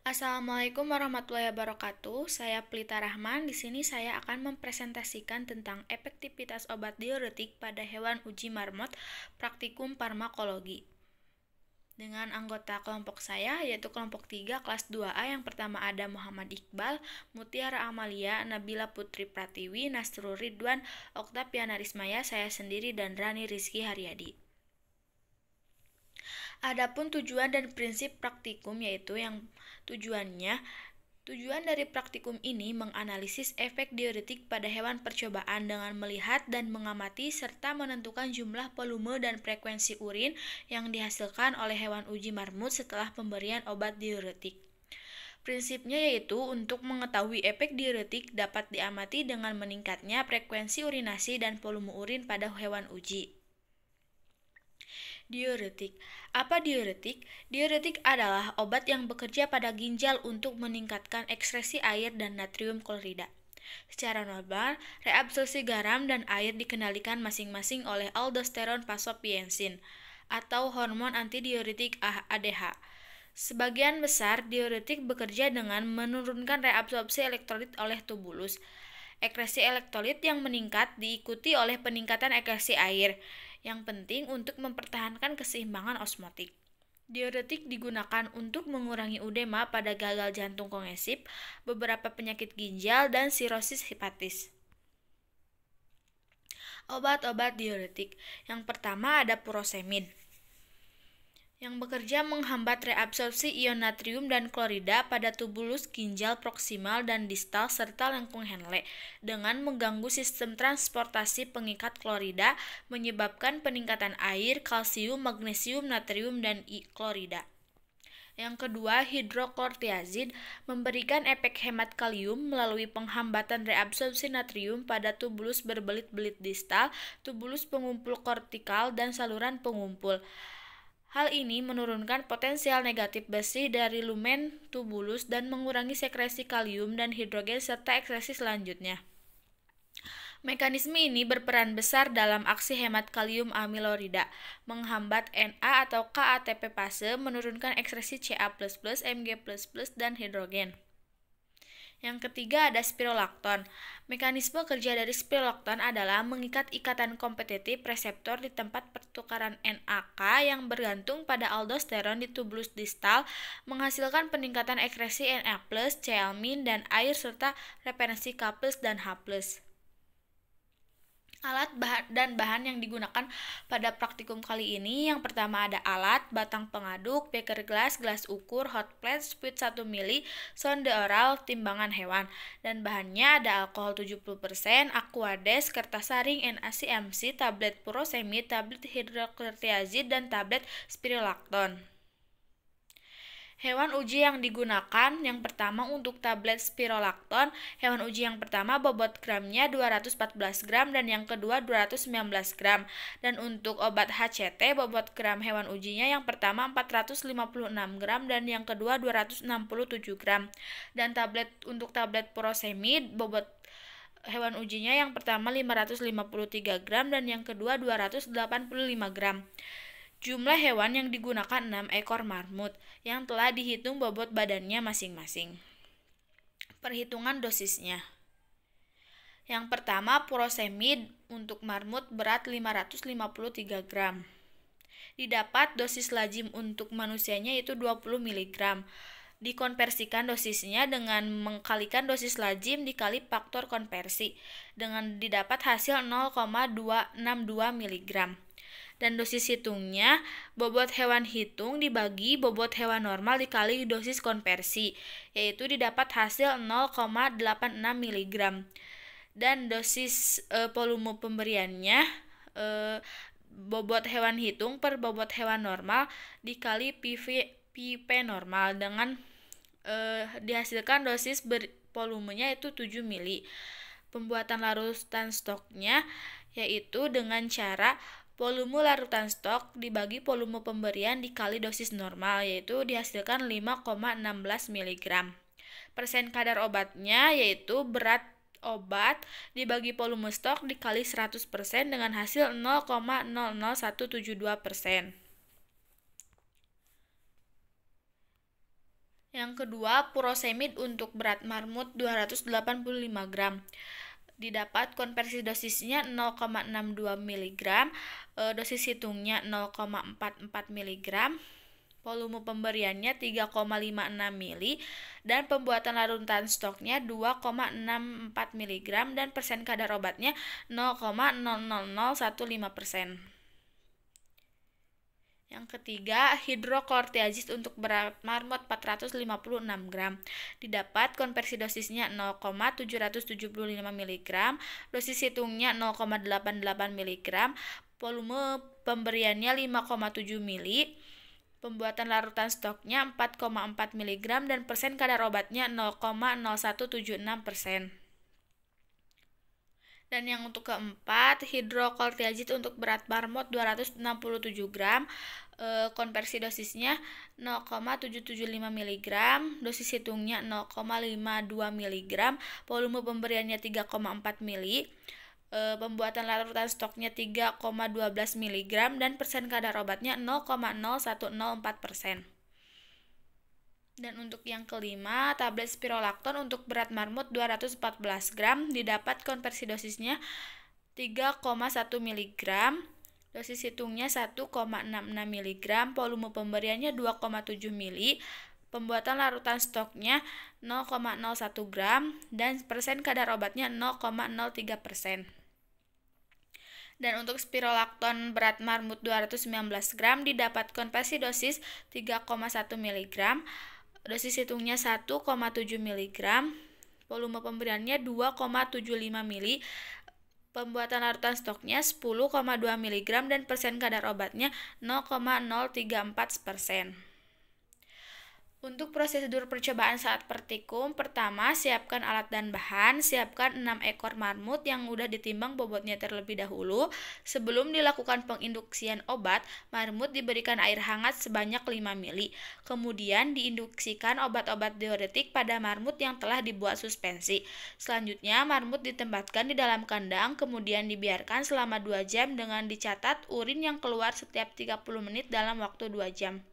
Assalamualaikum warahmatullahi wabarakatuh. Saya Plita Rahman. Di sini saya akan mempresentasikan tentang efektivitas obat diuretik pada hewan uji marmot praktikum farmakologi. Dengan anggota kelompok saya, yaitu kelompok 3 kelas 2A. Yang pertama ada Muhammad Iqbal, Mutiara Amalia, Nabila Putri Pratiwi, Nasrul Ridwan, Oktaviana Rismaya, saya sendiri, dan Rani Rizky Haryadi. Adapun tujuan dan prinsip praktikum, yaitu yang Tujuan dari praktikum ini menganalisis efek diuretik pada hewan percobaan dengan melihat dan mengamati serta menentukan jumlah volume dan frekuensi urin yang dihasilkan oleh hewan uji marmut setelah pemberian obat diuretik. Prinsipnya yaitu untuk mengetahui efek diuretik dapat diamati dengan meningkatnya frekuensi urinasi dan volume urin pada hewan uji. Diuretik. Apa diuretik? Diuretik adalah obat yang bekerja pada ginjal untuk meningkatkan ekskresi air dan natrium klorida. Secara normal, reabsorpsi garam dan air dikendalikan masing-masing oleh aldosteron vasopiensin atau hormon antidiuretik ADH. Sebagian besar diuretik bekerja dengan menurunkan reabsorpsi elektrolit oleh tubulus. Ekskresi elektrolit yang meningkat diikuti oleh peningkatan ekskresi air, yang penting untuk mempertahankan keseimbangan osmotik. Diuretik digunakan untuk mengurangi edema pada gagal jantung kongesif, beberapa penyakit ginjal, dan sirosis hepatis. Obat-obat diuretik. Yang pertama ada furosemid, yang bekerja menghambat reabsorpsi ion natrium dan klorida pada tubulus ginjal proksimal dan distal serta lengkung Henle dengan mengganggu sistem transportasi pengikat klorida, menyebabkan peningkatan air, kalsium, magnesium, natrium, dan klorida. Yang kedua, hidroklortiazid memberikan efek hemat kalium melalui penghambatan reabsorpsi natrium pada tubulus berbelit-belit distal, tubulus pengumpul kortikal, dan saluran pengumpul. Hal ini menurunkan potensial negatif besi dari lumen tubulus dan mengurangi sekresi kalium dan hidrogen serta ekskresi selanjutnya. Mekanisme ini berperan besar dalam aksi hemat kalium amilorida, menghambat Na atau K-ATP fase, menurunkan ekskresi Ca++, Mg++, dan hidrogen. Yang ketiga ada spirolakton. Mekanisme kerja dari spirolakton adalah mengikat ikatan kompetitif reseptor di tempat pertukaran NAK yang bergantung pada aldosteron di tubulus distal, menghasilkan peningkatan ekskresi Na+, Cl-, dan air serta referensi K+, dan H+. Alat dan bahan yang digunakan pada praktikum kali ini, yang pertama ada alat, batang pengaduk, beker gelas, gelas ukur, hot plate, spit 1 ml, sonde oral, timbangan hewan. Dan bahannya ada alkohol 70%, aquades, kertas saring, NaCMC, tablet furosemid, tablet hidroklortiazid, dan tablet spirolakton. Hewan uji yang digunakan, yang pertama untuk tablet spirolakton, hewan uji yang pertama bobot gramnya 214 gram dan yang kedua 219 gram. Dan untuk obat HCT, bobot gram hewan ujinya yang pertama 456 gram dan yang kedua 267 gram. Dan untuk tablet furosemid, bobot hewan ujinya yang pertama 553 gram dan yang kedua 285 gram. Jumlah hewan yang digunakan 6 ekor marmut yang telah dihitung bobot badannya masing-masing. Perhitungan dosisnya. Yang pertama, furosemid untuk marmut berat 553 gram. Didapat dosis lazim untuk manusianya itu 20 mg. Dikonversikan dosisnya dengan mengkalikan dosis lazim dikali faktor konversi dengan didapat hasil 0,262 mg. Dan dosis hitungnya bobot hewan hitung dibagi bobot hewan normal dikali dosis konversi, yaitu didapat hasil 0,86 mg. Dan dosis volume pemberiannya bobot hewan hitung per bobot hewan normal dikali PV normal dengan dihasilkan dosis volumenya itu 7 mili. Pembuatan larutan stoknya yaitu dengan cara volume larutan stok dibagi volume pemberian dikali dosis normal, yaitu dihasilkan 5,16 mg. Persen kadar obatnya yaitu berat obat dibagi volume stok dikali 100% dengan hasil 0,00172%. Yang kedua, furosemid untuk berat marmut 285 gram. Didapat konversi dosisnya 0,62 mg, dosis hitungnya 0,44 mg, volume pemberiannya 3,56 ml, dan pembuatan larutan stoknya 2,64 mg, dan persen kadar obatnya 0,00015%. Yang ketiga, hidroklortiazid untuk berat marmut 456 gram. Didapat konversi dosisnya 0,775 mg, dosis hitungnya 0,88 mg, volume pemberiannya 5,7 ml, pembuatan larutan stoknya 4,4 mg, dan persen kadar obatnya 0,0176%. Dan yang untuk keempat, hidroklortiazid untuk berat marmut 267 gram, konversi dosisnya 0,775 mg, dosis hitungnya 0,52 mg, volume pemberiannya 3,4 ml, pembuatan larutan stoknya 3,12 mg, dan persen kadar obatnya 0,0104%. Dan untuk yang kelima, tablet spirolacton untuk berat marmut 214 gram, didapat konversi dosisnya 3,1 mg, dosis hitungnya 1,66 mg, volume pemberiannya 2,7 ml, pembuatan larutan stoknya 0,01 gram, dan persen kadar obatnya 0,03%. Dan untuk spirolacton berat marmut 219 gram, didapat konversi dosis 3,1 mg, dosis hitungnya 1,7 mg, volume pemberiannya 2,75 ml, pembuatan larutan stoknya 10,2 mg, dan persen kadar obatnya 0,034%. Untuk prosedur percobaan saat praktikum, pertama, siapkan alat dan bahan. Siapkan 6 ekor marmut yang sudah ditimbang bobotnya terlebih dahulu. Sebelum dilakukan penginduksian obat, marmut diberikan air hangat sebanyak 5 ml. Kemudian diinduksikan obat-obat diuretik pada marmut yang telah dibuat suspensi. Selanjutnya, marmut ditempatkan di dalam kandang, kemudian dibiarkan selama 2 jam dengan dicatat urin yang keluar setiap 30 menit dalam waktu 2 jam.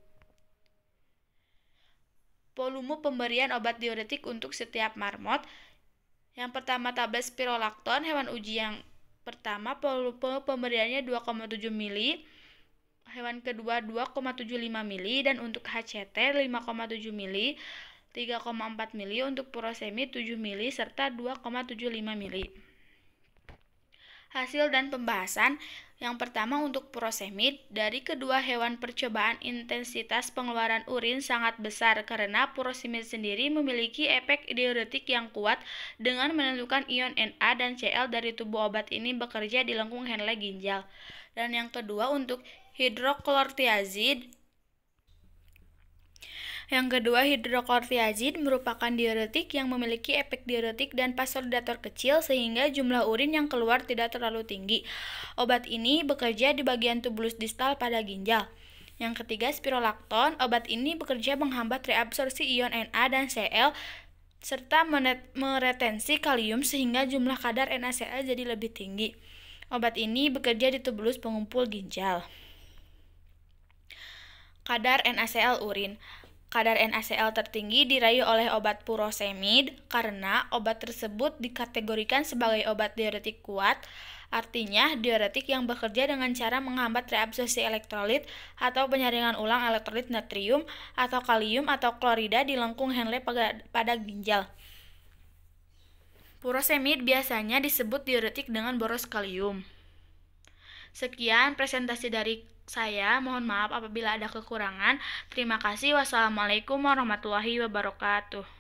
Volume pemberian obat diuretik untuk setiap marmot. Yang pertama, tablet spirolacton, hewan uji yang pertama volume pemberiannya 2,7 ml, hewan kedua 2,75 ml, dan untuk HCT 5,7 ml, 3,4 ml, untuk furosemid 7 ml, serta 2,75 ml. Hasil dan pembahasan. Yang pertama, untuk furosemid, dari kedua hewan percobaan intensitas pengeluaran urin sangat besar karena furosemid sendiri memiliki efek diuretik yang kuat dengan menentukan ion Na dan Cl dari tubuh obat ini bekerja di lengkung Henle ginjal. Dan yang kedua, untuk hidroklortiazid. Yang kedua, hidroklortiazid merupakan diuretik yang memiliki efek diuretik dan vasodilator kecil sehingga jumlah urin yang keluar tidak terlalu tinggi. Obat ini bekerja di bagian tubulus distal pada ginjal. Yang ketiga, spirolacton. Obat ini bekerja menghambat reabsorpsi ion Na dan Cl serta meretensi kalium sehingga jumlah kadar NaCl jadi lebih tinggi. Obat ini bekerja di tubulus pengumpul ginjal. Kadar NaCl urin. Kadar NaCl tertinggi diraih oleh obat furosemid karena obat tersebut dikategorikan sebagai obat diuretik kuat, artinya diuretik yang bekerja dengan cara menghambat reabsorpsi elektrolit atau penyaringan ulang elektrolit natrium atau kalium atau klorida di lengkung Henle pada ginjal. Furosemid biasanya disebut diuretik dengan boros kalium. Sekian presentasi dari saya, mohon maaf apabila ada kekurangan. Terima kasih. Wassalamualaikum warahmatullahi wabarakatuh.